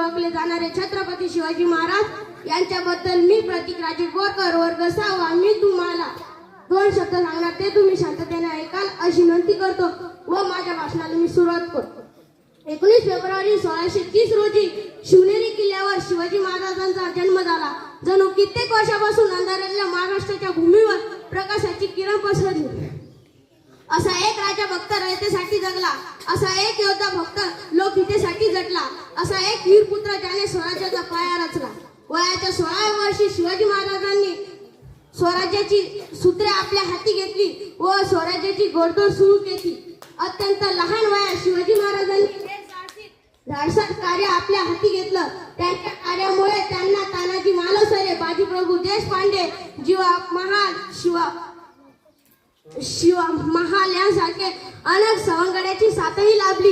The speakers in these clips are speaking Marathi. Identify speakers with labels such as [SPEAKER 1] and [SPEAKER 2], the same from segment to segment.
[SPEAKER 1] ओळखले जाणारे छत्रपती शिवाजी महाराज यांच्याबद्दल मी प्रतीक राजे बोरकर वर्ग 6वा मी तुम्हाला 2 शब्द सांगणार, ते तुम्ही शांततेने ऐकाल अशी विनंती करतो व माझ्या भाषणाला मी सुरुवात करतो. 19 फेब्रुवारी 1630 रोजी शिवनेरी किल्ल्यावर शिवाजी महाराजांचा जन्म झाला. जणू कित्येक वर्षापासून अंधारलेल्या महाराष्ट्राच्या भूमीवर प्रकाशाची किरण पसरली. असा एक राजा भक्त रयतेसाठी जगला, असा एक योद्धा भक्त लोकहितेसाठी झटला, असा एक वीर पुत्र ज्याने स्वराज्याचा पाया रचला. वयाच्या 16व्या वर्षी शिवाजी महाराजांनी स्वराज्याची सूत्रे आपल्या हाती घेतली व स्वराज्याची घोडदौड सुरू केली. अत्यंत लहान वयात शिवाजी महाराजांनी धाडसात कार्य आपल्या हाती घेतलं. त्यांच्या कार्यामुळे त्यांना तानाजी मालुसरे, बाजीप्रभू देशपांडे, शिवा महाल यांसारखे अनेक सवंगड्याची साथही लाभली.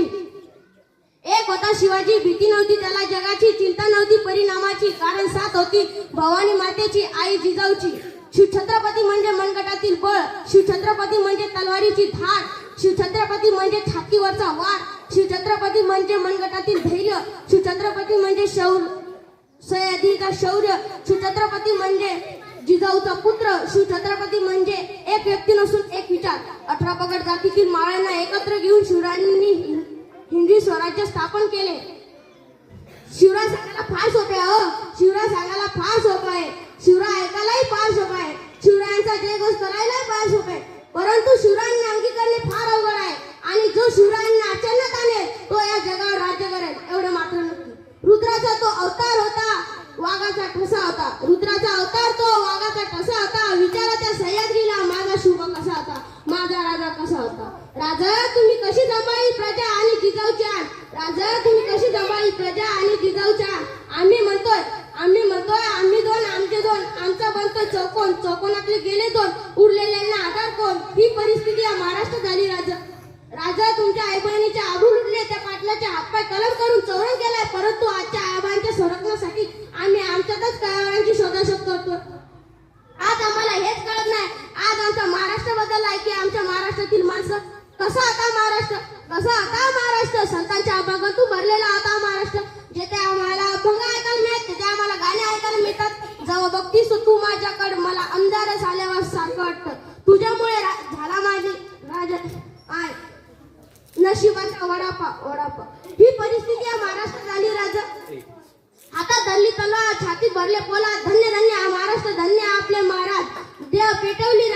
[SPEAKER 1] एक होता शिवाजी, भीती नव्हती त्याला जगाची, चिंता नव्हती परिणामाची, कारण साथ होती भवानी मातेची, आई जिजाऊची. शिवछत्रपती म्हणजे मनगटातील बळ, शिवछत्रपती म्हणजे तलवारीची धार, शिवछत्रपती म्हणजे छातीवरचा वार, शिवछत्रपती म्हणजे मनगटातील धैर्य, शिवछत्रपती म्हणजे सह्याद्रीचा शौर्य, शिवछत्रपती म्हणजे जिजाऊचा पुत्र, शिवछत्रपती म्हणजे एक व्यक्ती नसून एक विचार. 18 पगड जातीतील मावळ्यांना एकत्र घेऊन शिवरायांनी हिंदवी स्वराज्य स्थापन केले. शिवराय सांगायला फार सोपे आहे, शिवराय सांगायला फार सोपं आहे, शिवराय ऐकायलाही फार सोपं आहे, शिवरायांचा जयघोष करायलाही फार सोपे आहे, परंतु शिवरायांनी अंगीकारणे फार अवघड आहे. आणि जो शिवरायांना अचानक आणेल तो या जगावर राज्य करेल एवढे मात्र नक्की. रुद्राचा तो अवतार होता, वाघाचा ठसा होता, रुद्राचा अवतार तो वाघाचा ठसा होता. विचारा त्या सह्याद्रीला माझा शुभ कसा होता, माझा राजा कसा होता. राजा तुम्ही कशी सांभाळली प्रजा आणि जिजाऊची आण, राजा तुम्ही कशी सांभाळली प्रजा आणि जिजाऊची आण. आम्ही म्हणतोय आम्ही दोन, आमचे दोन, आमचा बनतोय चौकोन, चौकोनातले गेले दोन, उरलेल्यांना आधार कोण. ही परिस्थिती या महाराष्ट्रात झाली. राजा तुमच्या आई बहिणीच्या आबरू लुटले, त्या पाटलाचे हातपाय कलम करून चौरंग केलाय, परंतु आजच्या आईबांच्या संरक्षणासाठी आम्ही आमच्यातच कळवळ्यांची शोधाशोध करतो. आज आम्हाला हेच कळत नाही. आज आमचा महाराष्ट्र बदललाय की आमच्या महाराष्ट्रातील माणसं. कसा होता महाराष्ट्र, कसा होता महाराष्ट्र, संतांच्या अभंगातून भरलेला होता महाराष्ट्र. जेथे आम्हाला अभंग ऐकायला मिळत, तिथे आम्हाला गाणे ऐकायला मिळतात. जेव्हा बघतीस तू माझ्याकडे मला अंधारच आल्यावर सारखं वाटतं, तुझ्यामुळे झाला माझी राजा आय नशिबाचा वडापाव. ही परिस्थिती या महाराष्ट्रात आली. राजा हातात धरली तलवार, छातीत भरले पोला, धन्य धन्य हा महाराष्ट्र, धन्य आपले महाराज. देव पेटवली